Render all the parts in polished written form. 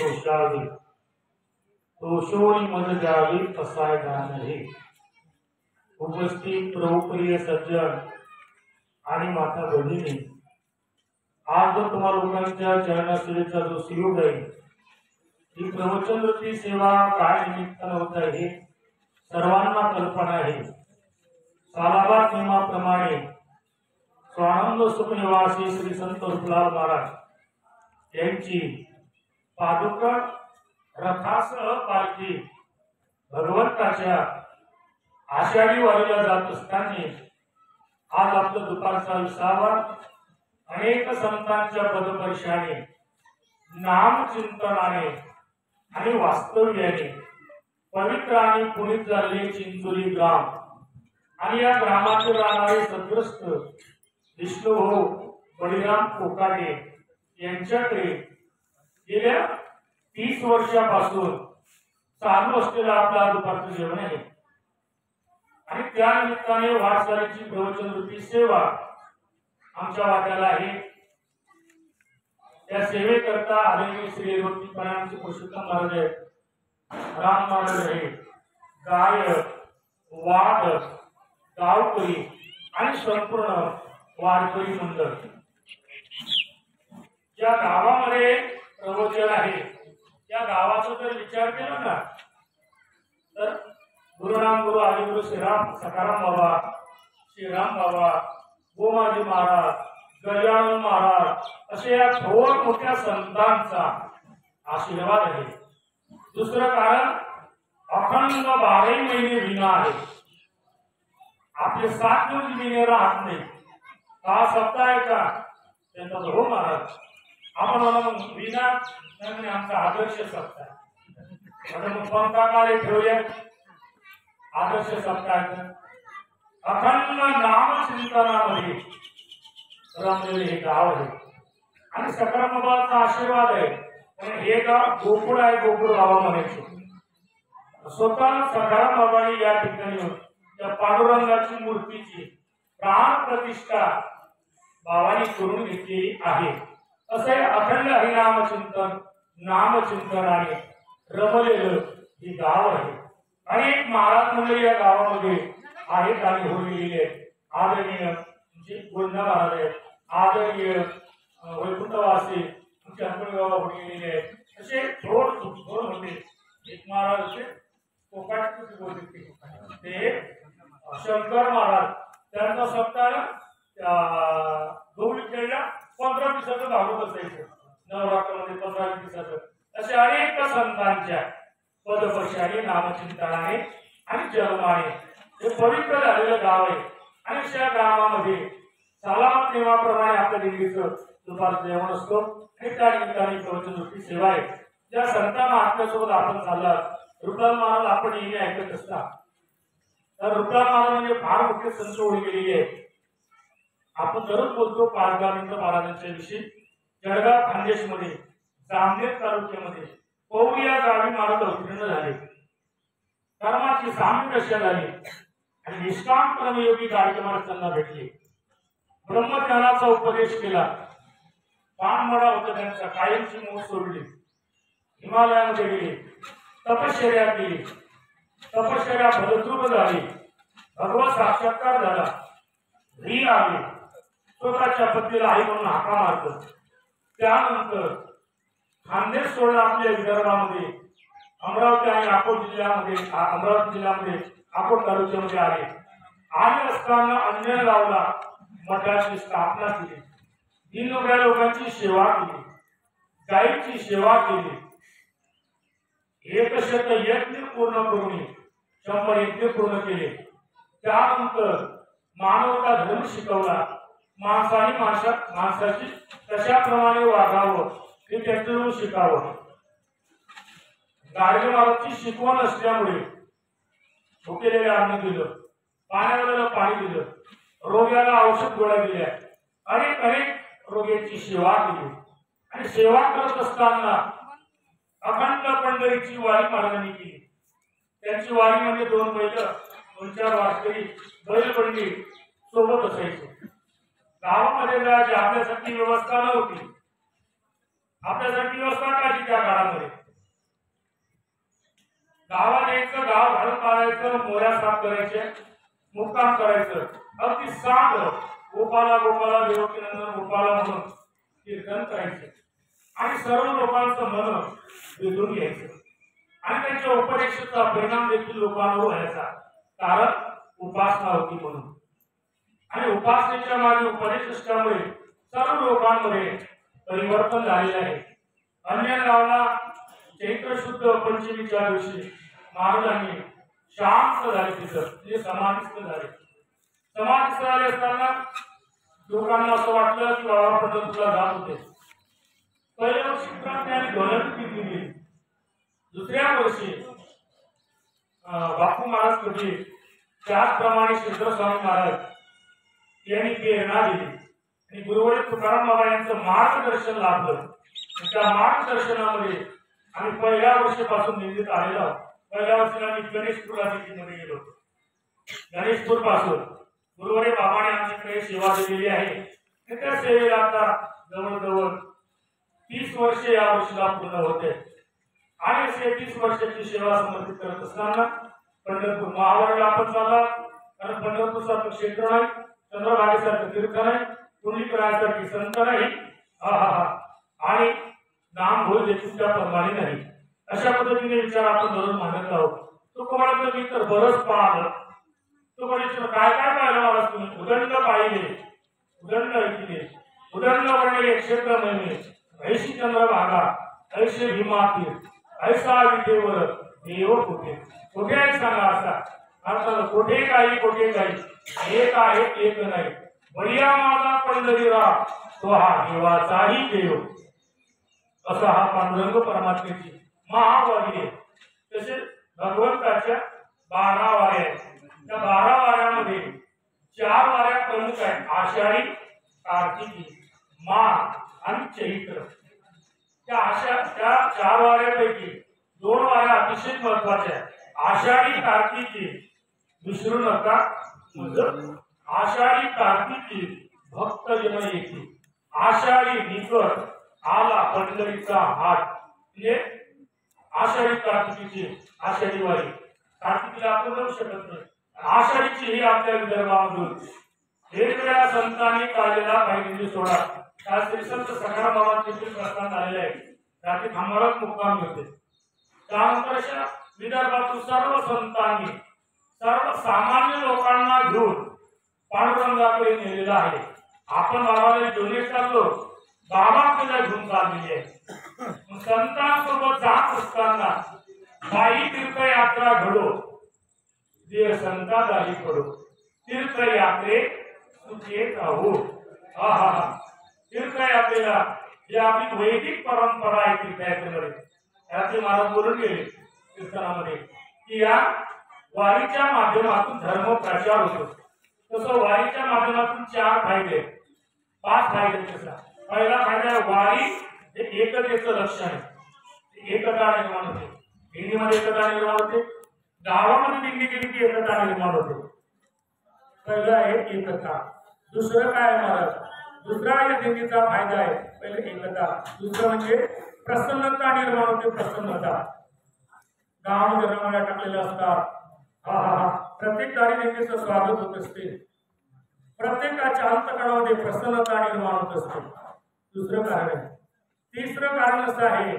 तोषावी तोषोनी मज द्यावी असाय गान हे। उपस्थित प्रभुप्रिय सज्जन आणि माता भगिनी, आज जो तुम्हा लोकांच्या चरणासेवेचा जो सुयोग आहे, ही प्रवचनवृत्ती सेवा काय निमित्तानं होत आहे सर्वांना कल्पना आहे। सालाबाद नियमाप्रमाणे स्वानंद सुख निवासी श्री संत रूपलाल महाराज यांची पादुका रथासह पालखी भगवंताच्या आषाढी वारीला जात असताना आज आपलं दुपारचा विसावा अनेक संतांच्या पदपर्शाने नाम चिंतनाने आणि वास्तव्याने पवित्र आणि पुनीत झालेले चिंचोली ग्राम आणि या ग्रामातील राहणारे सद्ग्रस्त विष्णुभाऊ बळीराम कोकाटे यांच्याकडे गेल्या 30 वर्षापासून चालू असलेला आपला दुपारचं जेवण आहे आणि त्या निमित्ताने वारसारीची प्रवचनवृत्ती सेवा आमच्या वाट्याला आहे। त्या सेवेकरता आदरणीय श्री रोटीपणांचे पुरुषोत्तम महाराज आहेत, राम महाराज आहे, गायक, वादक, गावकरी आणि संपूर्ण वारकरी मंडळ। ज्या गावामध्ये प्रवचन आहे त्या गावाचा जर विचार केला ना तर गुरुनाम गुरु आदिगुरु श्रीराम सकाराम बाबा, श्रीराम बाबा, गोमाजी महाराज, गजानन महाराज असे या थोर मोठ्या संतांचा आशीर्वाद आहे। दुसरं कारण अखंड 12 महिने विना आहे। आपले 7 दिवस विने राहत नाही। हा सप्ताह आहे का त्यांचा हो महाराज आपण विना नाही आमचा आदर्श सप्ताह मग कोणता काळे ठेवूया आदर्श सप्ताह अखंड नाम चिंतनामध्ये रमलेले हे गाव आहे आणि सकाराम बाबाचा आशीर्वाद आहे। पण हे गाव गोकुळ आहे, गोकुळ गावामध्ये स्वतः सकाराम बाबांनी या ठिकाणी त्या पांडुरंगाची मूर्तीची प्राण प्रतिष्ठा बाबांनी करून घेतली आहे। असे अखंड हरिनाम चिंतन नाम चिंतनाने रमलेलं हे गाव आहे। अनेक महाराज मंडळी या गावामध्ये आहेत आणि होऊन गेलेले आदरणीय म्हणजे गोंधा महाराज आहेत, आदरणीय वैकुंठवासी आमच्या अंबळगाव होऊन गेलेले आहेत। असे थोड होते। एक महाराज होते कोकाटचे बोलते ते शंकर महाराज, त्यांचा सप्ताह गौरी खेळला 15 दिवसाचं भागवत असायचं, नवरात्रामध्ये 15 दिवसाचं। असे अनेक संतांच्या पदपर्शाने नामचिंतनाने आणि जन्माने हे पवित्र झालेलं गाव आहे आणि अशा गावामध्ये सालाबाद नियमाप्रमाणे आपल्या दिल्लीचं दुपारचं जेवण असतो आणि त्या निमित्ताने प्रवचनवृत्ती सेवा आहे। ज्या संतांना महात्म्यासोबत आपण चाललात रूपलाल महाराज आपण नेहमी ऐकत असता, तर रूपलाल महाराज म्हणजे फार मोठे संत होऊन गेलेले आहेत। आपण दररोज बोलतो पाचगाव महाराजांच्या विषयी। जळगाव खानदेश मध्ये जामनेर तालुक्यामध्ये पौर या गावी महाराज अवतीर्ण झाले, कर्माची साम्य दशा झाली आणि निष्काम कर्मयोगी गाडगे महाराज त्यांना भेटले, ब्रह्मज्ञानाचा उपदेश केला, पानमळा होता त्यांचा, कायमची मोह सोडली, हिमालयामध्ये गेले, तपश्चर्या केली, तपश्चर्या फलद्रूप झाली, भगवत साक्षात्कार झाला, घरी आले, स्वतःच्या पत्नीला आई म्हणून हाका मारतो। त्यानंतर खानदेश सोडला आपल्या विदर्भामध्ये अमरावती आणि अकोट जिल्ह्यामध्ये, अमरावती जिल्ह्यामध्ये अकोट तालुक्यामध्ये आले। आले असताना अंजन गावला मठाची स्थापना केली, दीनदुबळ्या लोकांची सेवा केली, गायीची सेवा केली, 100 यज्ञ पूर्ण करून 100 यज्ञ पूर्ण केले। त्यानंतर मानवता धर्म शिकवला, माणसाने माणसाची कशाप्रमाणे वागावं हे त्यांच्याकडून शिकावं। गाडगे महाराजची शिकवण असल्यामुळे भुकेलेल्या अन्न दिलं, पाण्याला पाणी दिलं, रोग्याला औषध गोळ्या दिल्या, अनेक रोग्यांची सेवा केली आणि सेवा करत असताना अखंड पंढरीची वारी महाराजांनी केली। त्यांची वारी म्हणजे 2 बैल, 2-4 वारकरी बैलबंडी सोबत असायचे। गावामध्ये जायची आपल्यासाठी व्यवस्था नव्हती, आपल्यासाठी व्यवस्था करायची त्या काळामध्ये. गावात यायचं, गाव घालून काढायचं, मोऱ्या साफ करायचे, मुक्काम करायचं, अगदी साधं गोपाला गोपाला देवकी नंदन गोपाला म्हणून कीर्तन करायचे आणि सर्व लोकांचं मन वेधून घ्यायचं आणि त्यांच्या उपदेशाचा परिणाम देखील लोकांवर व्हायचा. कारण उपासना होती म्हणून. आणि उपासनेच्या मागे उपदेश असल्यामुळे सर्व लोकांमध्ये परिवर्तन झालेले आहे. अन्य गावाला चैत्र शुद्ध पंचमीच्या दिवशी महाराजांनी शांत झाले, तिथं म्हणजे समाधिस्थ झाले. समाधिस्थ झाले असताना लोकांना असं वाटलं की बाबा पंढरपूरला जात होते. पहिल्या वर्षी त्यांनी ध्वनिवृत्ती दिली. दुसऱ्या वर्षी बापू महाराज कधी त्याचप्रमाणे सिद्ध स्वामी महाराज यांनी प्रेरणा दिली आणि गुरुवडे तुकाराम बाबा यांचं मार्गदर्शन लाभलं. त्या मार्गदर्शनामध्ये आम्ही पहिल्या वर्षापासून निंदित आलेलो आहोत. पहिल्या वर्षी आम्ही गणेशपूर मध्ये गेलो होतो. गणेशपूर पासून गुरुवडे बाबाने आमच्याकडे सेवा दिलेली आहे. त्या सेवेला आता जवळजवळ 30 वर्षे या वर्षीला पूर्ण होते आणि असे 30 वर्षाची सेवा समर्पित करत असताना पंढरपूर महावारीला आपण चालला. कारण पंढरपूर सारखं क्षेत्र नाही, चंद्रभागेसारखं तीर्थ नाही, पुंडलिकरायासारखी संत नाही, आणि नाम भोज देखील त्या प्रमाणे नाही. अशा पद्धतीने विचार आपण दररोज मांडत आहोत. तो कोणाला मी तर बरंच पाहिलं. तो कोणाचं काय काय पाहिलं मला तुम्ही? उदंड पाहिले, उदंड ऐकले, उदंड वर्णले क्षेत्र महिने, ऐशी चंद्रभागा, ऐसे भीमातीर, ऐसा विटेवर देव कुठे कुठे आहे सांगा. असा अर्थात कुठे काही एक आहे एक नाही. बळिया माझा पंढरीराव तो हा देवाचाही देव. असा हा पांडुरंग परमात्म्याची महावारी आहे. तसेच भगवंताच्या 12 वाऱ्या आहेत. त्या 12 वाऱ्यामध्ये 4 वाऱ्या प्रमुख आहेत. आषाढी, कार्तिकी, माघ आणि चैत्र. त्या 4 वाऱ्यापैकी 2 वाऱ्या अतिशय महत्वाच्या आहेत. आषाढी कार्तिकी विसरू नका. आषाढी कार्तिकी भक्त जन येते. आषाढी निकट आला पंढरीचा हाट. म्हणजे आषाढी कार्तिकीची आषाढी वारी. कार्तिकीला आपण जाऊ शकत नाही. आषाढीची ही आपल्या विदर्भामधून वेगवेगळ्या संतांनी काढलेला पाहिजे सोडा. त्या श्री संत सखाराम बाबा देखील प्रस्थान झालेले आहे. रात्री थांबावत मुक्काम होते. त्यानंतर अशा विदर्भातून सर्व संतांनी सर्व सामान्य लोकांना घेऊन पांडुरंगाकडे नेलेला आहे. आपण बाबाला घेऊन चाललो, बाबाकडे घेऊन चाललेली आहे. संतांसोबत जात असताना काही तीर्थयात्रा घडो, देव संता दारी पडो. तीर्थयात्रे सुचेत आहो. तीर्थयात्रेला ही आपली वैदिक परंपरा आहे. तीर्थयात्रेमध्ये याचे महाराज बोलून गेले कीर्तनामध्ये की या वारीच्या माध्यमातून धर्म प्रचार होतो. तसं वारीच्या माध्यमातून 4 फायदे, 5 फायदे. कसा पहिला फायदा, वारी हे एकतेचं लक्षण आहे. एकता निर्माण होते. दिंडीमध्ये एकता निर्माण होते. गावामध्ये दिंडी केली की एकता निर्माण होते. पहिलं आहे एकता. दुसरं काय महाराज? दुसरा या दिंडीचा फायदा आहे. पहिले एकता. दुसरं म्हणजे प्रसन्नता निर्माण होते. प्रसन्नता गावामध्ये रंगोळ्या टाकलेल्या असतात. प्रत्येक दारी दिंडीचं स्वागत होत असते. प्रत्येकाच्या अंतकणामध्ये प्रसन्नता निर्माण होत असते. दुसरं कारण आहे. तिसरं कारण असं आहे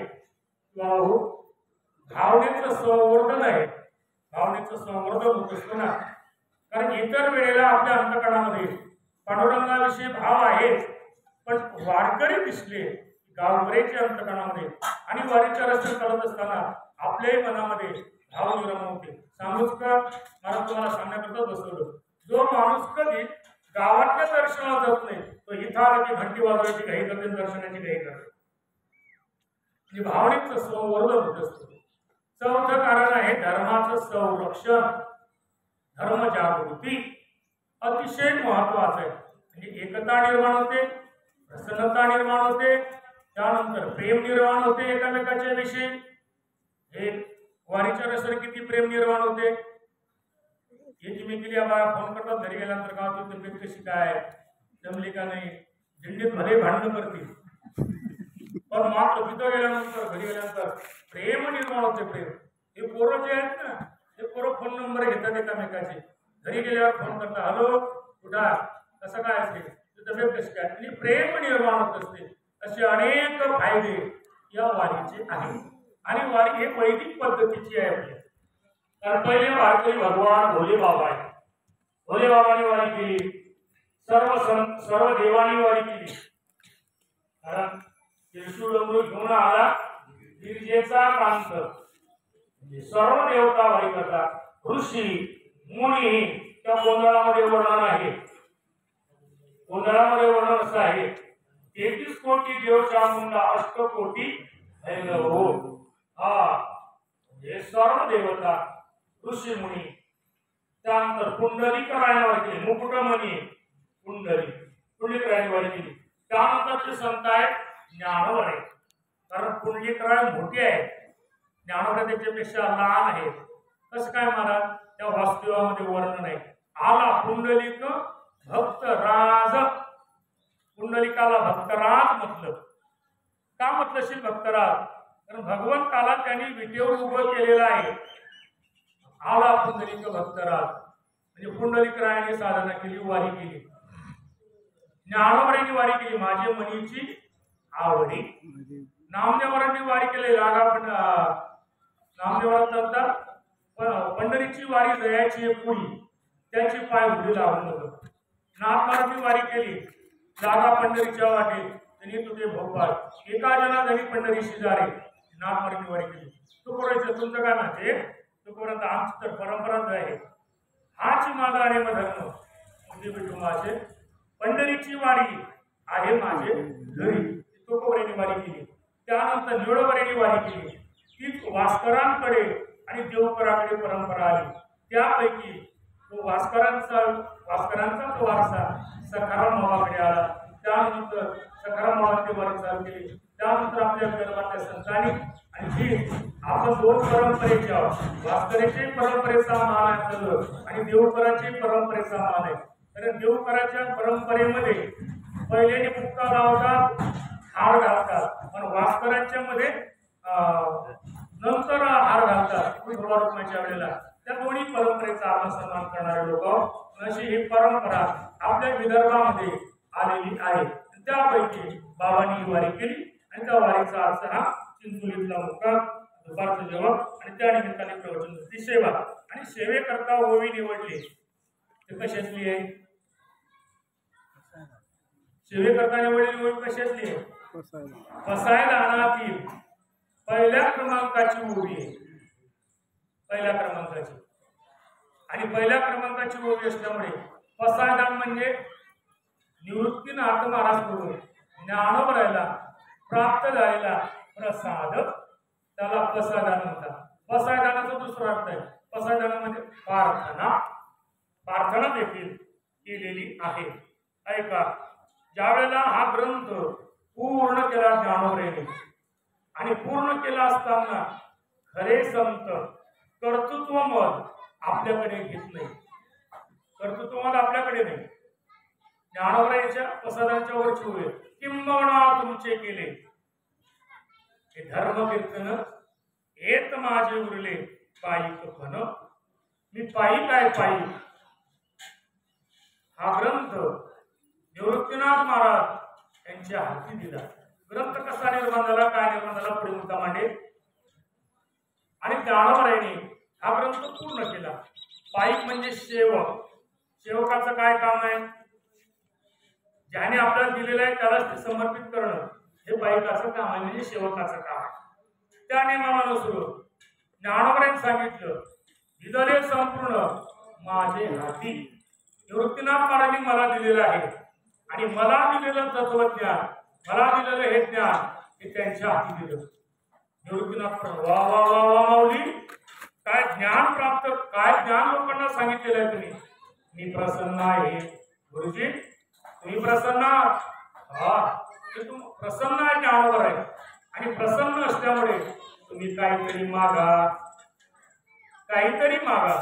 भावनेचं संवर्धन आहे. भावनेचं संवर्धन होत असतं ना. कारण इतर वेळेला आपल्या अंतकणामध्ये पांडुरंगाविषयी भाव आहे, पण वारकरी दिसले गावकऱ्याच्या अंतकणामध्ये आणि वारीच्या रस्त्यात चालत असताना आपल्याही मनामध्ये भाव निर्माण होते. सांगूच का मला तुम्हाला सांगण्याकरता बसवलं. जो माणूस कधी गावातल्या दर्शनाला जात नाही तो इथं आला की घंटी वाजवायची घाई करते, दर्शनाची घाई करते. भावनेचं संवर्धन होत असतं. चौथं कारण आहे धर्माचं संरक्षण, धर्म जागृती. अतिशय महत्वाचं आहे. म्हणजे एकता निर्माण होते, प्रसन्नता निर्माण होते, त्यानंतर प्रेम निर्माण होते एकमेकाच्या विषयी. हे वारीच्या रस्त्यावर किती प्रेम निर्माण होते. एकमेकीला बाळा फोन करतात घरी गेल्यानंतर, गावाची तब्येत कशी काय, जमली का नाही. दिंडीत भले भांडणं करतील पण मात्र तिथं गेल्यानंतर घरी गेल्यानंतर प्रेम निर्माण होते. प्रेम हे पोरं जे आहेत ना, ते पोरं फोन नंबर घेतात एकामेकाचे, घरी गेल्यावर फोन करतात, हॅलो कुठा, कसं काय असते, तब्येत कशी काय, आणि प्रेम निर्माण होत असते. असे अनेक फायदे या वारीचे आहेत. आणि वारी हे वैदिक पद्धतीची आहे आपली. तर पहिले वारकरी भगवान भोले बाबा आहे. भोले बाबांनी वारी केली, सर्व देवांनी वारी केली. कारण त्रिशूळ डमरू घेऊन आला गिरिजेचा कांत, सर्व देवता वारी करतात. ऋषी मुनी त्या गोंधळामध्ये वर्णन आहे. गोंधळामध्ये वर्णन असं आहे, 33 कोटी देव चामुंडा अष्टकोटी भैरव. हा हे सर्व देवता ऋषी मुनी. त्यानंतर पुंडलिकरायने वारी केली, मुकुटमणी पुंडलिकरायने वारी केली. त्यानंतरचे संत आहेत ज्ञानोबर आहे. कारण पुंडलिकराय मोठे आहे, ज्ञानोबर त्याच्यापेक्षा लहान आहे. कसं काय महाराज, त्या वास्तवामध्ये वर्णन आहे. आला पुंडलिक भक्तराज, पुंडलिकाला भक्तराज म्हटलं. का म्हटलं भक्तराज, कारण भगवंताला त्यांनी विटेवर उभं केलेलं आहे. आला पुंडलिक भक्तराज म्हणजे पुंडलिकरायाने साधना केली, वारी केली. ज्ञानोबरांनी वारी केली, माझे मनीची आवडी. नामदेवरांनी वारी केली, नामदेवरांचा पंढरीची वारी जयाची पुरी, त्याची पाय उडी लावून होतं. नाथमारांनी वारी केली, जागा पंढरीच्या वाटे त्यांनी तुझे भोपाळ, एका जना जणी पंढरीशी जारे. नाथमारांनी वारी केली. तुकोरांचं तुमचं काय म्हणते, तुकोरांचा आमची तर परंपराच आहे. हाच माझा आणि धर्म म्हणजे भेटू माझे, पंढरीची वारी आहे माझे घरी. तुकोबऱ्यांनी वारी केली. त्यानंतर निळोबऱ्यांनी वारी केली. ती वास्करांकडे आणि देवकराकडे परंपरा आली. त्यापैकी तो वास्करांचा तो वारसा सखाराम बाबाकडे आला. त्यानंतर सखाराम बाबांची वारी चालू केली. त्यानंतर आपल्या विदर्भातल्या संतांनी आणखी आपण दोन परंपरेच्या, वास्करीची परंपरेचा मान आहे आणि देवकराची परंपरेचा मान आहे. कारण देवकराच्या परंपरेमध्ये पहिल्याने मुक्ता लावतात, हार घालतात, पण वास्करांच्या मध्ये नंतर हार घालतात रुक्माच्या वेळेला. त्या दोन्ही परंपरेचा आपण सन्मान करणारे लोक, अशी ही परंपरा आपल्या विदर्भामध्ये आलेली आहे. त्यापैकी बाबांनी वारी केली आणि त्या वारीचा अर्थ हा चिंचोलीतला मुक्काम, दुपारचं जेवण आणि त्या निमित्ताने प्रवचन, ती सेवा. आणि सेवेकरता ओवी निवडली ते कशातली आहे, सेवेकरता निवडलेली ओवी कशातली आहे, पसायदानातील पहिल्या क्रमांकाची ओवी आहे. पहिल्या क्रमांकाची आणि पहिल्या क्रमांकाची ओवी असल्यामुळे पसायदान म्हणजे निवृत्तीनाथ महाराज कडून ज्ञानोबरायला प्राप्त झालेला प्रसाद, त्याला पसायदान म्हणतात. पसायदानाचा दुसरा अर्थ आहे, पसायदानामध्ये प्रार्थना देखील केलेली आहे. ऐका, ज्यावेळेला हा ग्रंथ पूर्ण केला ज्ञानोबरायांनी आणि पूर्ण केला असताना खरे संत कर्तृत्व मत आपल्याकडे घेत नाही. कर्तृत्व मत आपल्याकडे नाही. ज्ञानोबरायांच्या प्रसादांच्या वरची होईल किंबहुना तुमचे केले हे धर्म कीर्तन येत माझे उरले पायिक फन. मी पायी काय पायी. हा ग्रंथ निवृत्तीनाथ महाराज यांच्या हाती दिला. ग्रंथ कसा निर्माण झाला, काय निर्माण झाला, पुढे मुद्दा मांडेल. आणि ज्ञानोबरायांनी हा ग्रंथ पूर्ण केला. पायिक म्हणजे सेवक. सेवकाचं काय काम आहे, ज्याने आपल्याला दिलेलं आहे त्यालाच ते समर्पित करणं, हे पायिकाचं काम आहे, म्हणजे सेवकाचं काम आहे. त्या नियमानुसार ज्ञानोबरायांनी सांगितलं, दिलेले संपूर्ण माझे हाती. निवृत्तीनाथ महाराजांनी मला दिलेलं आहे आणि मला दिलेलं तत्वज्ञान, मला दिलेलं हे ज्ञान हे त्यांच्या हाती दिलं. निवृत्तीनाथ वा वा वा वा माऊली, काय ज्ञान प्राप्त, काय ज्ञान लोकांना सांगितलेलं आहे तुम्ही. मी प्रसन्न आहे गुरुजी, तुम्ही प्रसन्न आहात. हा, प्रसन्न आहे ज्ञानोबर आहे. आणि प्रसन्न असल्यामुळे तुम्ही काहीतरी मागा, काहीतरी मागा.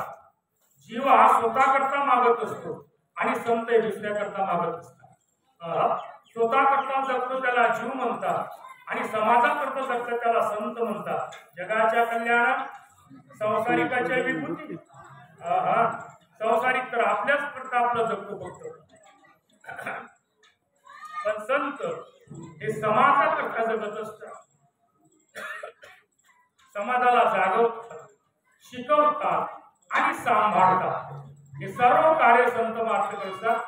जीव हा स्वतः करता मागत असतो आणि संत दुसऱ्या करता मागत असतात. स्वतः करता जगतो त्याला जीव म्हणतात आणि समाजाकरता जगतात त्याला संत म्हणतात. जगाच्या कल्याण संसारिकाच्या विभूती. संसारिक तर आपल्याच करता आपलं जगतो फक्त, पण संत हे समाजाकरता जगत असतात. समाजाला जागवतात, शिकवतात आणि सांभाळतात. हे सर्व कार्य संत मात्र करतात.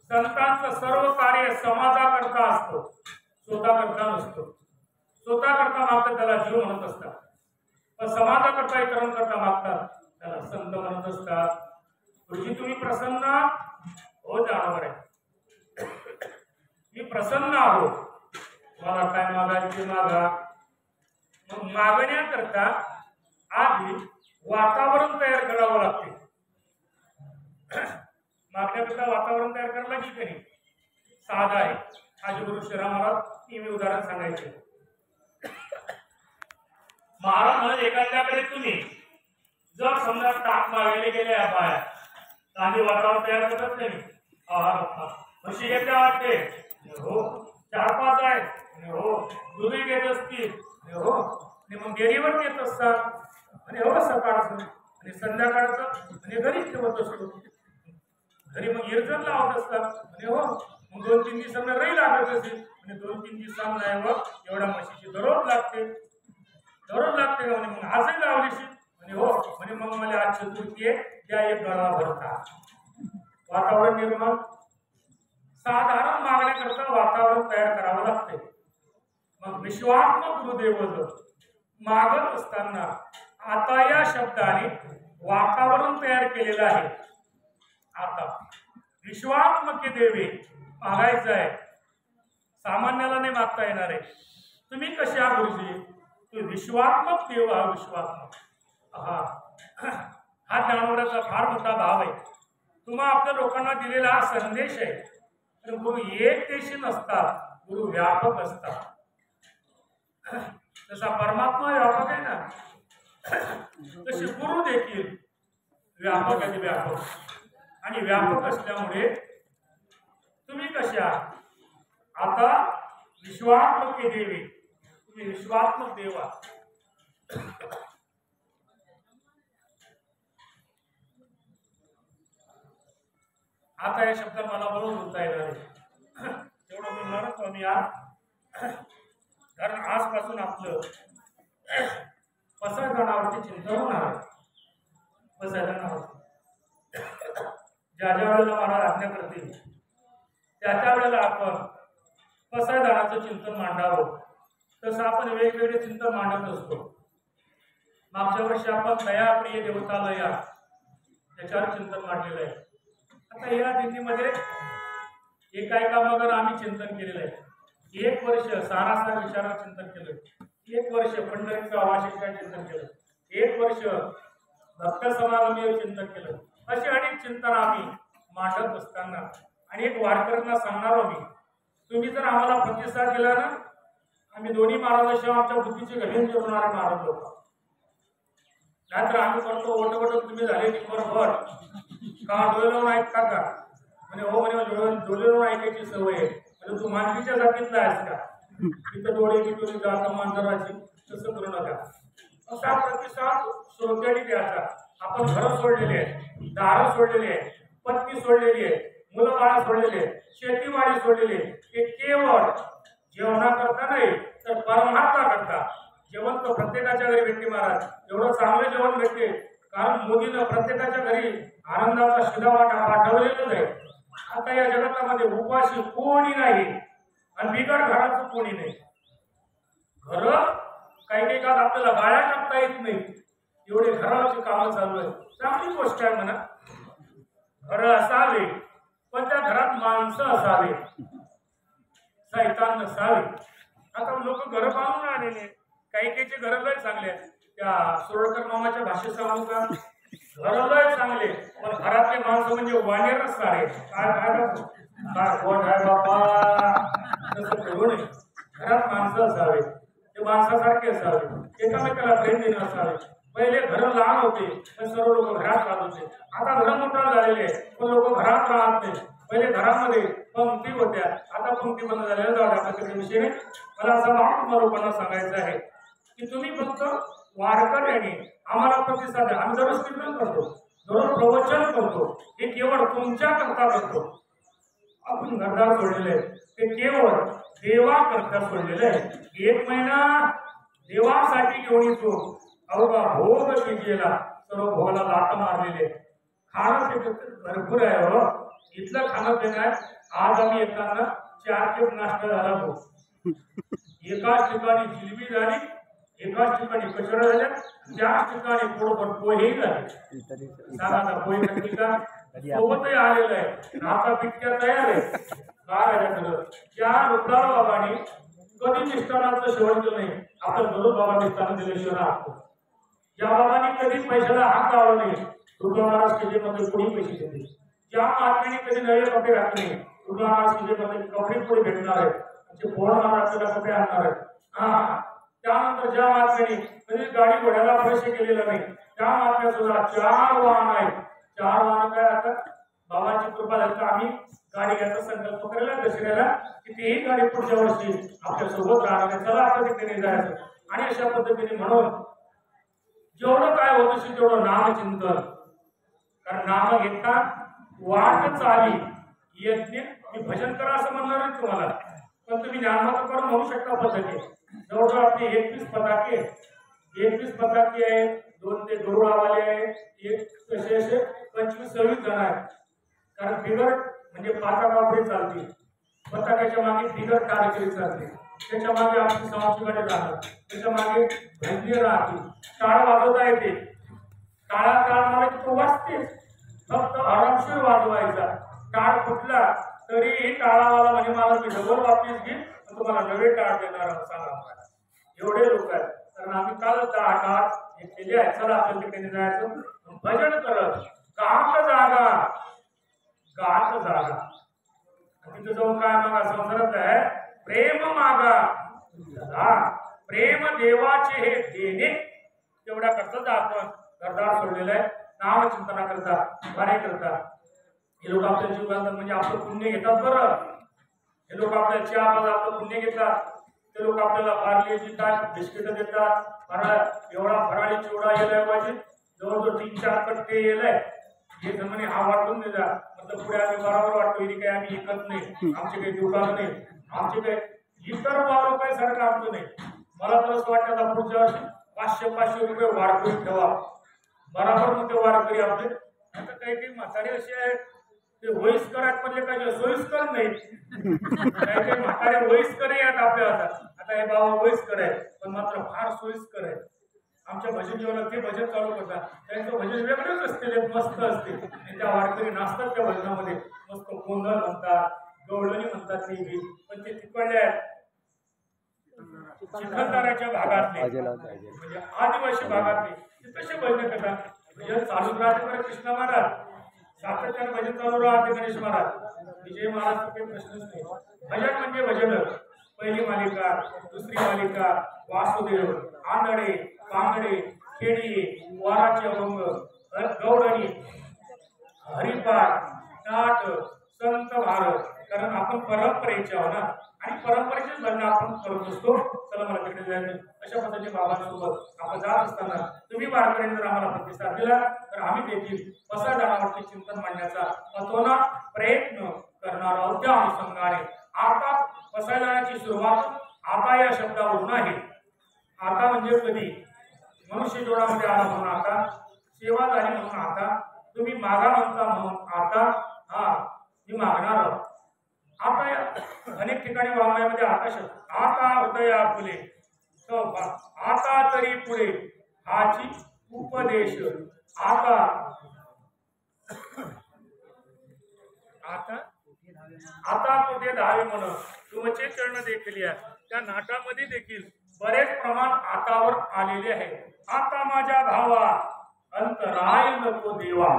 संतांचं सर्व कार्य समाजाकरता असतो, स्वतःकरता नसतो. स्वतःकरता मात्र त्याला जीव म्हणत असतात, पण समाजाकरता इतरांकरता मागतात त्याला संत म्हणत असतात. गुरुजी तुम्ही प्रसन्न हो, जाणवर आहे, मी प्रसन्न आहो, मला काय मागायचे मागा. मग मागण्याकरता आधी वातावरण तयार करावं लागते. मागण्याकरता वातावरण तयार करायला लागेल की नाही? साधा आहे. आजी गुरु श्रीराम महाराज मी उदाहरण सांगायचे. महाराज म्हणत एखाद्याकडे तुम्ही जर समजा ताक मागायला गेले बाया, आधी वातावरण तयार करत नाही. म्हशी घेतल्या वाटते, हो, 4-5 आहे, हो, दूधही घेत असतील, हो, आणि मग डेअरीवर येत असतात, आणि हो सकाळचं आणि संध्याकाळचं आणि घरी ठेवत असतो. घरी मग इरजण लावत असतात, आणि हो मग 2-3 दिवसांना रही लागत असेल, आणि 2-3 दिवसांना एवढ्या म्हशीची दररोज लागते का म्हणे. मग आजही लावलीशी, आणि हो म्हणे मग मला आज चतुर्थी आहे, त्या एक गळा भरता. वातावरण निर्माण, साधारण मागण्याकरता वातावरण तयार करावं लागते. मग विश्वात्मक गुरुदेव मागत असताना आता या शब्दाने वातावरण तयार केलेलं आहे. आता विश्वात्मक देवे मागायचं आहे, सामान्याला नाही मागता येणार आहे. तुम्ही कसे आहात गुरुजी? तुम्ही विश्वात्मक देव हा, विश्वात्मक. हा ज्ञानोबाचा फार मोठा भाव आहे. तुम्हा आपल्या लोकांना दिलेला हा संदेश आहे. तर गुरु एक देशी नसतात, गुरु व्यापक असतात. जसा परमात्मा व्यापक आहे ना, तसे गुरु देखील व्यापक आहे. व्यापक आणि व्यापक असल्यामुळे तुम्ही कशा आता विश्वात्मक देवी, तुम्ही विश्वात्मक देवा. आता या शब्द मला बरोबर बोलता येणार आहे, तेवढं बोलणारच आम्ही आज. कारण आजपासून आपलं पसरगणावरती चिंतन होणार आहे. पसरगणावरती ज्या वेळेला महाराज आज्ञा करतील त्या वेळेला आपण पसरगणाचं चिंतन मांडावं. तसं आपण वेगवेगळे चिंतन मांडत असतो. मागच्या वर्षी आपण दया प्रिय देवतालया त्याच्यावर चिंतन मांडलेलं आहे. आता या दिंडीमध्ये एकामेकावर आम्ही चिंतन केलेलं आहे. 1 वर्ष सारासार विचारावर चिंतन केलं, 1 वर्ष पंढरीचं अवाशिष्टावर चिंतन केलं, 1 वर्ष भक्त समागमीवर चिंतन केलं. असे अनेक चिंतन आम्ही मांडत असताना आणि एक वारकऱ्यांना सांगणार मी, तुम्ही जर आम्हाला प्रतिसाद दिला ना, आम्ही दोन्ही महाराजाशिवाय आमच्या बुद्धीची घडीन जेवणारे महाराज होतो. नाहीतर आम्ही करतो ओटवट तुम्ही झाले बरोबर का डोळे लावून ऐकता का? म्हणजे हो म्हणे डोळे लावून ऐकायची सवय आहे. म्हणजे तू मानवीच्या जातीतला आहेस का? तिथं डोळे किती जाता मांजराची, तसं करू नका. असा प्रतिसाद श्रोत्यांनी द्यायचा. आपण घरं सोडलेली आहे, दारं सोडलेली आहे, पत्नी सोडलेली आहे, मुलं बाळा सोडलेली आहे, शेतीवाडी सोडलेली आहे. हे केवळ जेवणा करता नाही तर परमार्था करता. जेवण तर प्रत्येकाच्या घरी भेटते महाराज, एवढं चांगलं जेवण भेटते कारण मोदीनं प्रत्येकाच्या घरी आनंदाचा शिधावाटा पाठवलेलाच आहे. आता या जगतामध्ये उपाशी कोणी नाही आणि बिगर घराचं कोणी नाही. घर काही काळ आपल्याला बाया टाकता येत नाही, एवढे घराची कामं चालू आहे. चांगली गोष्ट आहे म्हणा, घर असावे पण त्या घरात माणसं असावे, सैतान नसावे. आता लोक घर बांधून आलेले, काही घर लय चांगले आहेत. त्या सोळकर मामाच्या भाषेत सांगू का, घर लय चांगले पण घरातले माणसं म्हणजे वानेरच सारे. काय काय कोण आहे बाबा, तसं करू नये. घरात माणसं असावे, ते माणसासारखे असावे, एकामेकाला प्रेम देणं असावे. पहिले घर लहान होते पण सर्व लोक घरात राहत होते. आता घर मोठा झालेले पण लोक घरात राहत नाही. पहिले घरामध्ये पंक्ती होत्या, आता पंक्ती बंद झाल्या. जाऊ द्या पत्रिकेविषयी मला असा भाव लोकांना सांगायचं आहे की तुम्ही फक्त वारकऱ्याने आम्हाला प्रतिसाद द्या. आम्ही दररोज कीर्तन करतो, दररोज प्रवचन करतो, हे केवळ तुमच्या करता करतो. आपण घरदार सोडलेले ते केवळ देवा करता सोडलेले आहे. 1 महिना देवासाठी घेऊन येतो, अवघा भोग केला, सर्व भोगाला लाट मारलेले. खाणं ते भरपूर आहे हो, इथलं खाणं पिणं आहे. आज आम्ही येताना 4 खेप नाश्ता झाला तो. एकाच ठिकाणी जिलबी झाली, एकाच ठिकाणी कचोऱ्या झाल्या, त्याच ठिकाणी पोटभर पोहेही झाले. सांगा पोहे नक्की का सोबतही आलेलं आहे. आता पिटक्या तयार आहे. काय आहे त्या रुद्राळ बाबांनी कधी निष्ठानाचं सेवन केलं नाही. आपल्या दररोज बाबा निष्ठान दिल्याशिवाय राहतो. ज्या बाबांनी कधी पैशाला हात लावला नाही, रुद्र महाराज किल्लेमध्ये कोणी पैसे दिले. ज्या महात्म्याने कधी नवे कपडे घातले नाही, रुद्र महाराज किल्लेमध्ये कपडे पुढे भेटणार आहेत, म्हणजे पोळ महाराजाला कपडे आणणार आहेत. त्यानंतर ज्या महात्म्याने कधी गाडी घोड्याला पैसे केलेला नाही, त्या महात्म्या सुद्धा 4 वाहन आहेत. 4 वाहन काय आता बाबांची कृपा झाली तर आम्ही गाडी घ्यायचा संकल्प करायला दसऱ्याला, की तीही गाडी पुढच्या वर्षी आपल्या सोबत राहणार. चला आपण तिकडे जायचं. आणि अशा पद्धतीने म्हणून जेवढं काय होत असेल तेवढं नामचिंतन, कारण नाम घेता वाट चाली यज्ञ. मी भजन करा असं म्हणणार नाही तुम्हाला, पण तुम्ही ज्ञानमात्र करून म्हणू शकता पद्धती. जवळजवळ आपले 21 पताके आहे, 2 ते गरुडावाले आहे, एक कसे असे 25-26 जण आहेत. कारण फिगर म्हणजे पाटापापडी चालते, पताकाच्या मागे फिगर कार्यकरी चालते, त्याच्या मागे आपली संस्कृतीकडे राहतात, त्याच्या मागे भजनी राहते, टाळ वाजवता येते. टाळ मला तो वाजते, फक्त आरामशीर वाजवायचा. टाळ फुटला तरी टाळावाला म्हणजे मला मी डबल वापस घेईन, तुम्हाला नवे टाळ देणार सांगा. एवढे लोक आहेत. कारण आम्ही काल टाळ हे केले आहे. चला आपण तिकडे जायचं, भजन करत गात जागा. तिथं जाऊन काय मागा संसारात आहे, प्रेम मागा. प्रेम देवाचे हे देणे, तेवढ्या करता आपण घरदार सोडलेलं आहे. नाम चिंतना करता, कार्य करता. हे लोक आपल्या जीवनात म्हणजे आपलं पुण्य घेतात. बरं, हे लोक आपल्या चहा आपलं पुण्य घेतात. ते लोक आपल्याला पार्लेची काय बिस्किट देतात. एवढा फराळी चिवडा येलाय पाहिजे, जवळजवळ 3-4 कट्टे येलाय. हे जमाने हा वाटून देता, मतलब पुढे आम्ही बरोबर वाटतो. इथे काही आम्ही ऐकत नाही, आमचे काही दुकान नाही, आमचे काही इतर वावर काही सारखं आमचं नाही. मला तर असं वाटतं पुढच्या वर्षी 500-500 रुपये वारकरी ठेवा, बरोबर. मग ते वारकरी आपले आता काही म्हातारे असे आहेत, ते वयस्कर आहेत म्हणजे काय सोयीस्कर नाही. काही म्हातारे वयस्कर आहेत आपल्या आता हे बाबा वयस्कर आहे, पण मात्र फार सोयीस्कर आहे. आमच्या भजन जीवनात ते भजन चालू करतात, त्यांचं भजन वेगळंच असते, मस्त असते. त्या वारकरी नाचतात त्या भजनामध्ये, मस्त गोंधळ म्हणतात, गवळणी म्हणतात. ते पण ते तिकडले आहेत चिखलदऱ्याच्या भागातले, म्हणजे आदिवासी भागातले, ते कसे भजन करतात. भजन चालू राहते बरं. कृष्ण महाराज सातत्याने भजन चालू राहते. गणेश महाराज, विजय महाराज काही प्रश्नच नाही. भजन म्हणजे भजन. पहिली मालिका, दुसरी मालिका, वासुदेव, आंधळे, कांगडे, खेडी, वाराचे अभंग, गौडणी, हरिपाठ, नाट, संत भारत. कारण आपण परंपरेचे आहोत ना, आणि परंपरेचेच भजन आपण करत असतो. चला मला तिकडे जायचं. अशा पद्धतीने बाबांसोबत आपण जात असताना तुम्ही वारकऱ्यांनी जर आम्हाला प्रतिसाद दिला तर आम्ही देखील पसायदानावरती चिंतन मांडण्याचा अतोना प्रयत्न करणार आहोत. त्या अनुषंगाने आता पसायदानाची सुरुवात आता या शब्दावरून आहे. आता म्हणजे कधी मनुष्य जोडामध्ये आला म्हणून आता, सेवा झाली म्हणून आता, तुम्ही मागा म्हणता म्हणून आता. मी मागणार आहोत. आता अनेक ठिकाणी वाङ्मयामध्ये आता शब्द, आता हृदया फुले, आता तरी पुढे हाची उपदेश. आता कुठे धावे म्हण तुमचे चरण देखील या. त्या नाटामध्ये देखील बरेच प्रमाण आतावर आलेले आहे. आता माझ्या भावा अंतराय नको देवा.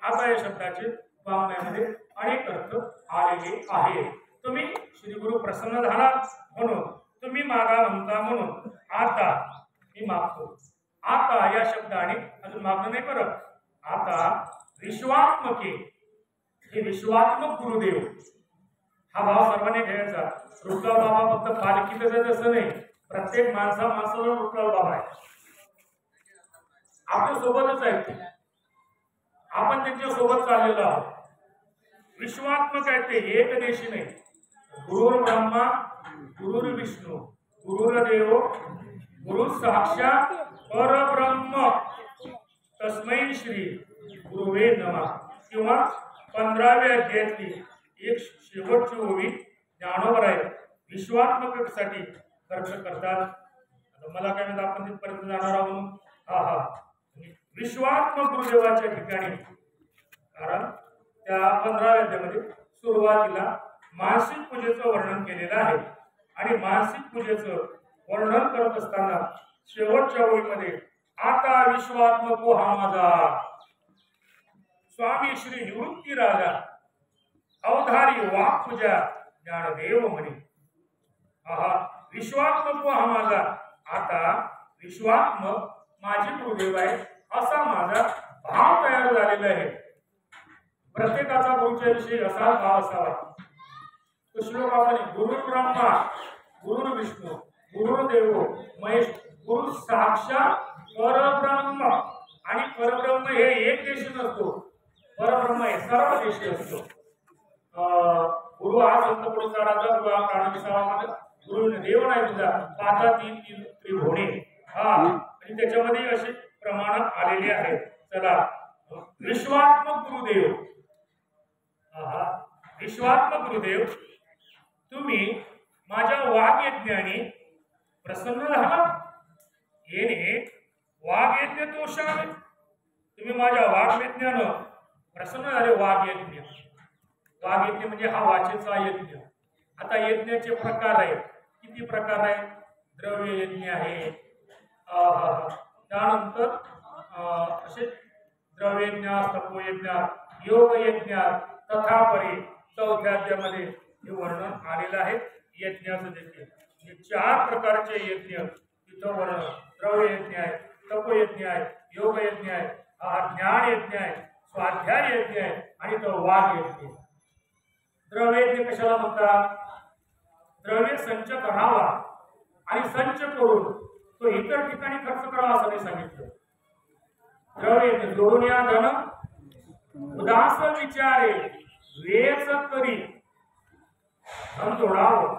आता या शब्दाचे वाङ्मयामध्ये अनेक अर्थ आलेले आहे. तुम्ही श्री गुरु प्रसन्न झाला म्हणून, तुम्ही मागा म्हणता म्हणून आता मी मागतो. आता या शब्दाने अजून मागणं नाही करत. आता विश्वात्मके हे विश्वात्मक गुरुदेव हा भाव सर्वांनी ठेवायचा. रुपलाल बाबा फक्त पालखीतच आहेत असं नाही, प्रत्येक माणसाला रुपलाल बाबा आहे, आपल्या सोबतच आहेत ते, आपण त्यांच्या सोबत चाललेलो आहोत. विश्वात्मक आहे ते, एक देशी नाही. गुरुर् ब्रह्मा गुरुर् विष्णू गुरुर्देव गुरु साक्षात परब्रह्म तस्मै श्री गुरुवे नमः. किंवा 15व्या अध्यायातली एक शेवटची ओवी ज्ञानोबर आहे, विश्वात्मकतेसाठी खर्च करतात. आता मला काय म्हणतात, आपण तिथपर्यंत जाणार आहोत. विश्वात्मक गुरुदेवाच्या ठिकाणी, कारण त्या 15व्या अध्यायामध्ये सुरुवातीला मानसिक पूजेचं वर्णन केलेलं आहे आणि मानसिक पूजेचं वर्णन करत असताना शेवटच्या ओळीमध्ये आता विश्वात्मक हा माझा स्वामी श्री निवृत्ती राजा अवधारी वाक पूजा ज्ञानदेव म्हणे. विश्वात्मक हा माझा, आता विश्वात्मक माझे गुरुदेव आहे असा माझा भाव तयार झालेला आहे. प्रत्येकाचा गुरुच्या विषयी असा भाव असावा. तो श्लोक आपण गुरुर् ब्रह्मा गुरुर् विष्णू गुरुर्देव महेश गुरु साक्षात परब्रह्म. आणि परब्रह्म हे एक देशी नसतो, परब्रह्म हे सर्व देशी असतो. गुरु हा संत पुरुषा राजा, गुरु हा प्राणविसावा, गुरु देव नाही तुझा पाचा तीन तीन त्रिभुवने. आणि त्याच्यामध्ये असे प्रमाण आलेले आहेत. चला, विश्वात्मक गुरुदेव, विश्वात्मक गुरुदेव, तुम्ही माझ्या वाघ यज्ञाने प्रसन्न झाला. येणे वाघ यज्ञ दोषाने, तुम्ही माझ्या वाघ यज्ञानं प्रसन्न झाले. वाघ यज्ञ, वाघ यज्ञ म्हणजे हा वाचेचा यज्ञ. आता यज्ञाचे प्रकार आहेत, किती प्रकार आहेत? द्रव्य यज्ञ आहे, त्यानंतर असे द्रव्य यज्ञ, तपोयज्ञ, योग यज्ञ, तथापरी 4थ्या अध्यायामध्ये हे वर्णन आलेलं आहे यज्ञाचं देखील. हे 4 प्रकारचे यज्ञ तिथं वर्णन. द्रव्य यज्ञ आहे, तपोयज्ञ आहे, योग यज्ञ आहे, ज्ञान यज्ञ आहे, स्वाध्याय यज्ञ आहे आणि तो वाघ यज्ञ. द्रव्य यज्ञ कशाला म्हणतात? द्रव्य संच करावा आणि संच करून तो इतर ठिकाणी खर्च करावा असं नाही सांगितलं. द्रव्य जोडून या धन उदास विचारे वेच करी धन जोडावं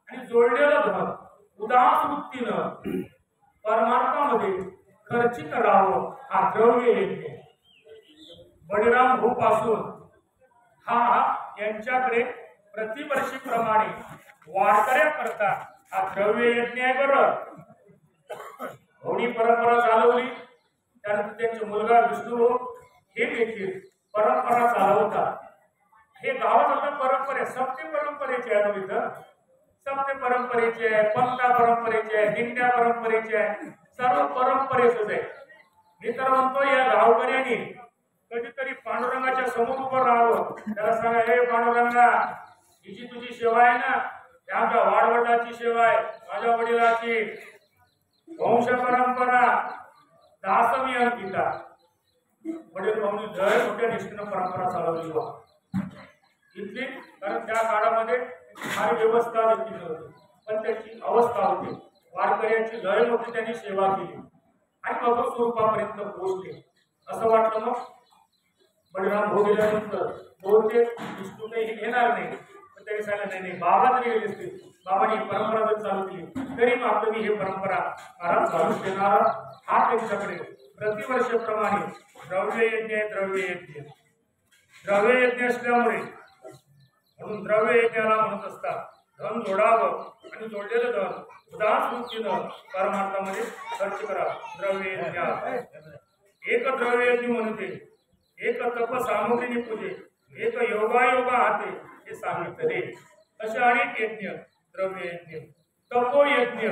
आणि जोडलेलं धन उदास वृत्तीनं परमार्थामध्ये खर्ची करावं. हा द्रव्य यज्ञ. बळीराम भाऊ पासून यांच्याकडे प्रतिवर्षीप्रमाणे वारकऱ्या करता हा द्रव्य यज्ञ आहे. बरं, होणी परंपरा चालवली, त्यानंतर त्यांचे मुलगा विष्णू हे देखील परंपरा चालवतात. हे गावात आता परंपरे सप्ते परंपरेचे आहे. इथं सप्ते परंपरेचे आहे, पंथा परंपरेचे आहे, दिंड्या परंपरेचे आहे, सर्व परंपरेचंच आहे. मी तर म्हणतो या गावकऱ्यांनी कधीतरी पांडुरंगाच्या समोर उभं राहावं. त्याला सांगा, हे पांडुरंगा, ही जी तुझी सेवा आहे ना, आमच्या वाडवडिलाची सेवा आहे, माझ्या वडिलाची वंश परंपरा दासमी अंकिता. वडील भाऊनी जय मोठ्या निष्ठेनं परंपरा चालवली वा इथली. कारण त्या काळामध्ये फार व्यवस्था देखील नव्हती, पण त्याची अवस्था होती. वारकऱ्यांची लय मोठी त्यांनी सेवा केली आणि भगवत स्वरूपापर्यंत पोहोचले. असं वाटलं मग बळीराम भाऊ गेल्यानंतर बहुतेक विष्णू काही घेणार नाही, पण त्यांनी सांगितलं नाही, बाबा तरी गेले असतील, बाबांनी परंपरा जर चालू केली तरी मात्र मी हे परंपरा महाराज चालू देणार. हा त्यांच्याकडे प्रतिवर्षाप्रमाणे द्रव्य यज्ञ आहे. द्रव्य यज्ञ असल्यामुळे म्हणून द्रव्य यज्ञाला म्हणत असतात धन जोडावं आणि जोडलेलं धन उदास वृत्तीनं परमार्थामध्ये खर्च करा. द्रव्य यज्ञ एक द्रव्य यज्ञ म्हणते, एक तप सामुग्रीने पूजे, एक योगायोगा हाते हे सांगितले. असे अनेक यज्ञ, द्रव्य यज्ञ. तपोयज्ञ,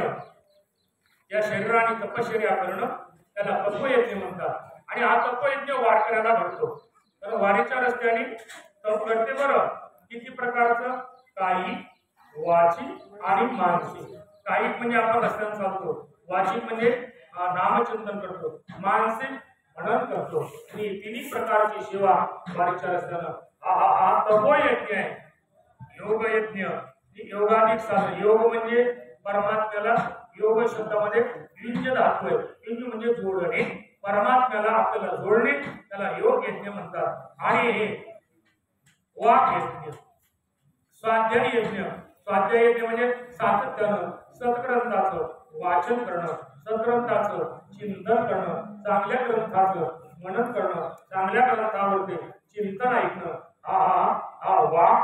या शरीराने तपश्चर्या करणं त्याला तपोयज्ञ म्हणतात. आणि हा तपोयज्ञ वारकऱ्याला घडतो. तर वारीच्या रस्त्याने तप घडते. बरं, किती प्रकारचं? काही वाचिक आणि मानसिक. कायिक म्हणजे आपण रस्त्याने चालतो, वाचिक म्हणजे नामचिंतन करतो, मानसिक म्हणून करतो. आणि तिन्ही प्रकारची सेवा वारीच्या रस्त्यानं हा तपोयज्ञ आहे. योग यज्ञ योगाधिक साधन. योग म्हणजे परमात्म्याला, योग शब्दामध्ये युंज धातू आहे. युंज म्हणजे जोडणे, परमात्म्याला आपल्याला जोडणे, त्याला योग यज्ञ म्हणतात. आणि हे वाक यज्ञ, स्वाध्याय यज्ञ. स्वाध्याय यज्ञ म्हणजे सातत्यानं सत्ग्रंथाचं वाचन करणं, सत्ग्रंथाचं चिंतन करणं, चांगल्या ग्रंथाचं मनन करणं, चांगल्या ग्रंथावरती चिंतन ऐकणं, हा वाक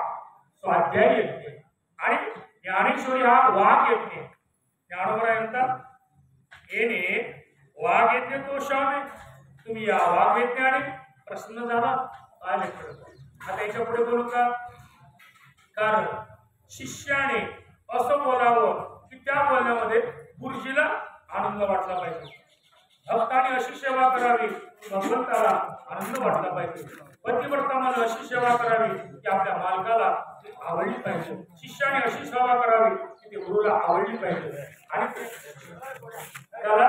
स्वाध्याय यज्ञ. आणि ज्ञानेश्वरी हा वाक यज्ञ. ज्ञानोबराय म्हणतात येणे वाघ यज्ञ तोषावे. तुम्ही या वाघ यज्ञाने प्रसन्न झाला काय आता याच्या पुढे बोलू का? कारण शिष्याने असं बोलावं की त्या बोलण्यामध्ये गुरुजीला आनंद वाटला पाहिजे. भक्ताने अशी सेवा करावी भगवंताला आनंद वाटला पाहिजे. पतिव्रतामध्ये अशी सेवा करावी की आपल्या मालकाला आवडली पाहिजे. शिष्याने अशी सेवा करावी की ते गुरुला आवडली पाहिजे. आणि त्याला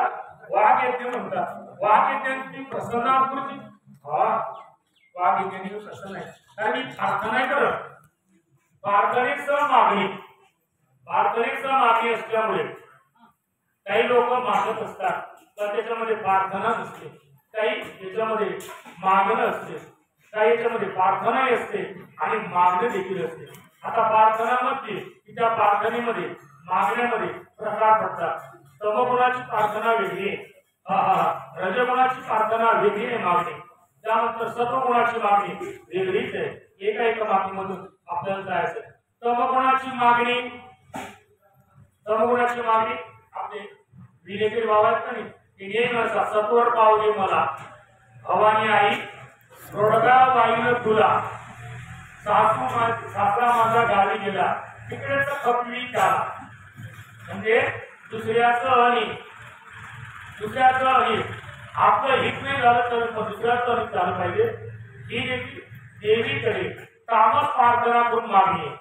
वाघ यज्ञ म्हणतात. वाघ यज्ञांची प्रसन्न गुरुजी हा वाघ यज्ञांनी प्रसन्न आहे. कारण मी प्रार्थना नाही करत. प्रार्थनेचं मागणी असल्यामुळे काही लोक मागत असतात तर त्याच्यामध्ये प्रार्थना नसते, काही त्याच्यामध्ये मागणं असते, काही याच्यामध्ये प्रार्थनाही असते आणि मागणे देखील असते. आता प्रार्थनामध्ये की त्या प्रार्थनेमध्ये मागण्यामध्ये प्रकार पडतात. तमगुणाची प्रार्थना वेगळी आहे, रजगुणाची प्रार्थना वेगळी आहे मागणी. त्यानंतर सत्वगुणाची मागणी वेगळीच आहे. एका मागणीमधून आपल्याला जायचं. तमगुणाची मागणी आपले विलेकरी बाबा आहेत का नाही, तिने सत्वर पावले मला भवानी आई रोडगा बाईनं तुला सासरा माझा गावी गेला तिकडेच खपली त्याला. म्हणजे दुसऱ्याचं आणि आपलं हित नाही झालं तर दुसऱ्याचं आणि झालं पाहिजे. ही देखील देवीकडे तामस प्रार्थना करून मागणी आहे.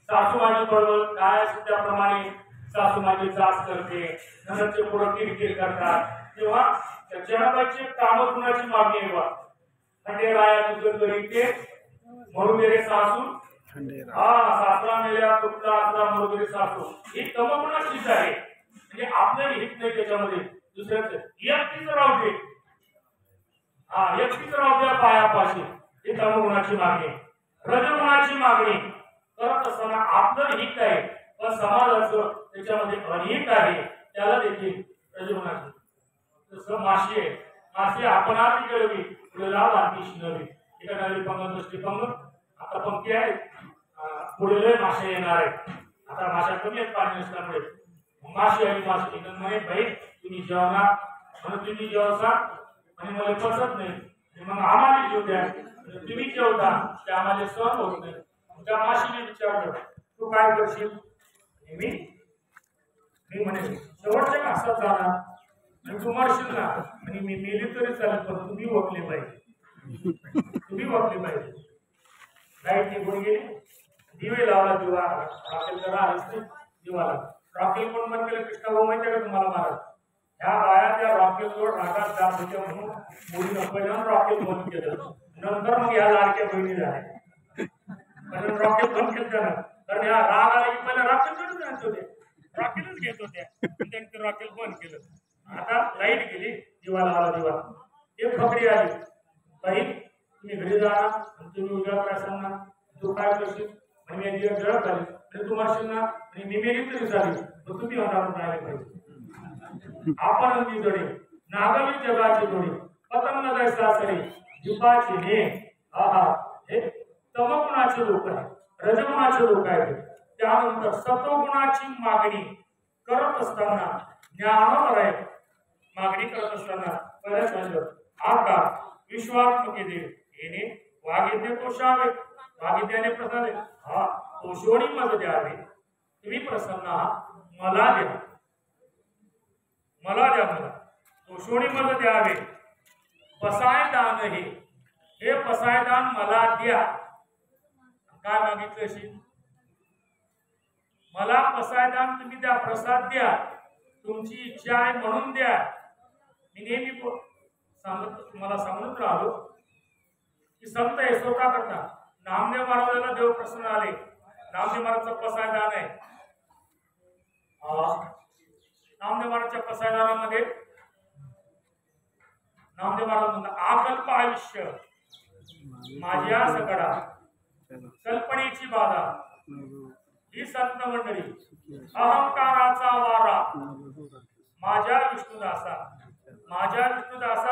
सासू माझी बरोबर काय असते त्याप्रमाणे सासू माझी जाच करते, नंतरचे पुढं किरकिर करतात, तेव्हा जनाबाईची कामं कुणाची मागणी आहे बा. खंडेराया तुझं घरी ते मरू गेले सासू, सासरा मेल्या कुठला असला मरू गेले सासू. ही तमगुणाचीच आहे. म्हणजे आपलं हित नाही त्याच्यामध्ये, दुसऱ्याचं एकटीच राहू दे, एकटीच राहू द्या पायापाशी. ही तमगुणाची मागणी. रजगुणाची मागणी करत असताना आपलं हित आहे पण समाजाचं त्याच्यामध्ये अनिहित आहे, त्याला देखील रजगुणाची. जसं माशी आहे, माशी आपण आधी केळवी पुढे लाभ आणखी नवी एका नवी पंगत दुसरी पंगत. आता पंक्ती आहे पुढे लय मासे येणार आहेत. आता माशा कमी आहेत पाणी नसल्यामुळे. माशी आणि माशी म्हणे भाई तुम्ही जेवणार म्हणून तुम्ही जेवसा आणि मला पचत नाही मग आम्हाला जेव द्या. तुम्ही जेवता ते आम्हाला सहन होत नाही. त्या माशीने विचारलं तू काय करशील? मी म्हणे शेवटच्या घासात जाणार आणि तू मरशील ना आणि मी मेली तरी चालेल पण तुम्ही ओळखले पाहिजे. लाईट निघून गेली, दिवे लावला, दिवा रॉकेल करा आलीच दिवाला. रॉकेल पण बंद केलं. कृष्णभाऊ माहिती का तुम्हाला महाराज? ह्या बाया त्या रॉकेलवर रागात जात होत्या म्हणून मुलीनं पहिल्यांदा रॉकेल बंद केलं. नंतर मग या लाडक्या बहिणी झाल्या. पण रॉकेल बंद केलं त्यानं, कारण या राग आला की पहिला रॉकेल आणत होते, रॉकेलच घेत होत्या. त्यांनी रॉकेल बंद केलं. आता लाईट गेली, दिवा लावला दिवा. एक फकडी आली, बाई तुम्ही घरी जा आणि तुम्ही उद्या काय सांगणार? तू काय करशील? आणि मी दिवस जळत झाली आणि तू मारशील ना आणि मी मेली तरी झाली तर तुम्ही होणार राहिले पाहिजे. आपण ती जोडी नागवी जगाची जोडी पतंग जायचा सरी दीपाची ने हे तमगुणाचे लोक आहे, रजगुणाचे लोक आहेत. त्यानंतर सत्वगुणाची मागणी करत असताना ज्ञानोदय मागणी करत असताना बऱ्याच झालं आता विश्वात्मके देव येणे वागिद्य तोषावे. वागिद्याने प्रसाद तोषोणी मज द्यावे. तुम्ही प्रसन्न मला द्या, मला तोषोणी मज द्यावे. पसायदान हे पसायदान मला द्या. काय मागितलं अशी? मला पसायदान तुम्ही द्या, प्रसाद द्या, तुमची इच्छा आहे म्हणून द्या. मी नेहमी तुम्हाला सांगत राहिलो की संत यशोदा करता नामदेव महाराजाला देव प्रसन्न आले. नामदेव महाराजचा पसायदान आहे. नामदेव महाराजच्या पसायदानामध्ये नामदेव महाराज म्हणतात आकल्प आयुष्य माझ्या सकडा कल्पनेची बाधा ही संत मंडळी अहंकाराचा वारा माझ्या विष्णुदासा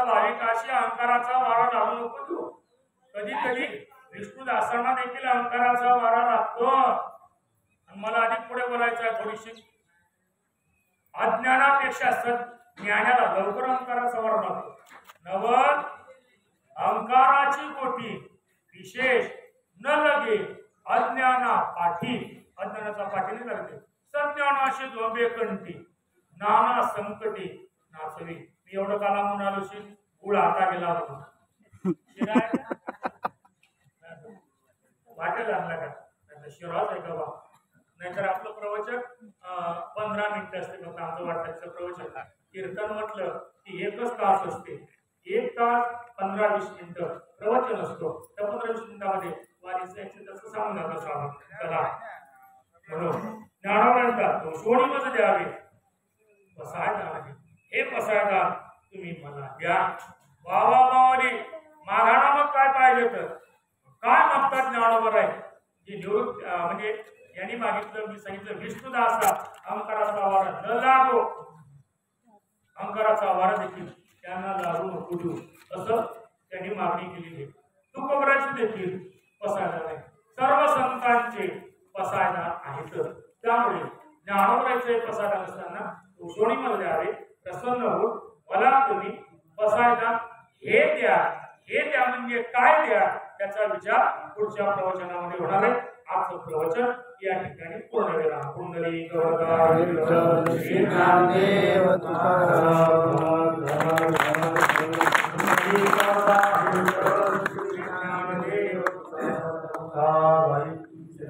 भाविकाशी अहंकाराचा वारा लागू नको देऊ. कधी कधी विष्णुदासांना देखील अहंकाराचा वारा लागतो. मला अधिक पुढे बोलायचं आहे थोडीशी. अज्ञानापेक्षा ज्ञानाला लवकर अहंकाराचा वारा लागतो. नवद अहंकाराची कोटी विशेष न लगे अज्ञाना पाठी. अज्ञानाचा पाठीने लागते. सज्ञानाशी झोंबे कंठी नाना संकटे नाचवी. मी एवढं काला म्हणून आलो शी गुळ आता गेला होता वाटेल आणला का शिराज आहे का बा. नाहीतर आपलं प्रवचन 15 मिनिटं असते फक्त आमचं वाटायचं प्रवचन. कीर्तन म्हटलं की 1 तास असते. 1 तास 15-20 मिनिटं प्रवचन असतो. त्या 15-20 मिनिटामध्ये वारीचं तसं सांगून जातं स्वामी त्याला म्हणून ज्ञानावरांचा सोडीमध्ये द्यावे पसायदान आहे. हे पसायदान तुम्ही मला द्या. वावावावरी मागाणा मग काय पाहिजे तर काय मागतात ज्ञानावर आहे जे निवृत्त म्हणजे यांनी मागितलं. मी सांगितलं विष्णुदासा अहंकाराचा वारा न लागो. अहंकाराचा वारा देखील त्यांना लागू नको देऊ असं त्यांनी मागणी केलेली आहे. तुकोबराचे देखील पसायदान आहे. सर्व संतांचे पसायदान आहेत. त्यामुळे ज्ञानोबराचे पसायदान असताना सोडीमध्ये द्यावे. प्रसन्न होऊन मला तुम्ही पसायदान हे द्या म्हणजे काय द्या त्याचा विचार पुढच्या प्रवचनामध्ये होणार आहे. आजचं प्रवचन या ठिकाणी पूर्ण केला. कुंडली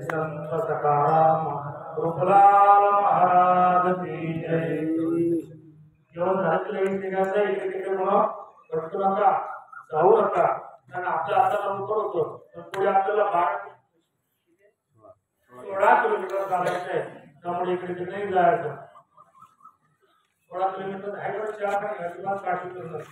संत सकाराम कृपलाल महाराज की जय. जेवण झालं निघायचं इकडे तिकडे म्हणून भटकू नका जाऊ नका. कारण आपलं आता लवकर होतं पण पुढे आपल्याला 16 किलोमीटर चालायचं आहे. त्यामुळे इकडे तिकडे नाही जायचं. 16 किलोमीटर हायवेवर 4 अजिबात काळजी करू नका.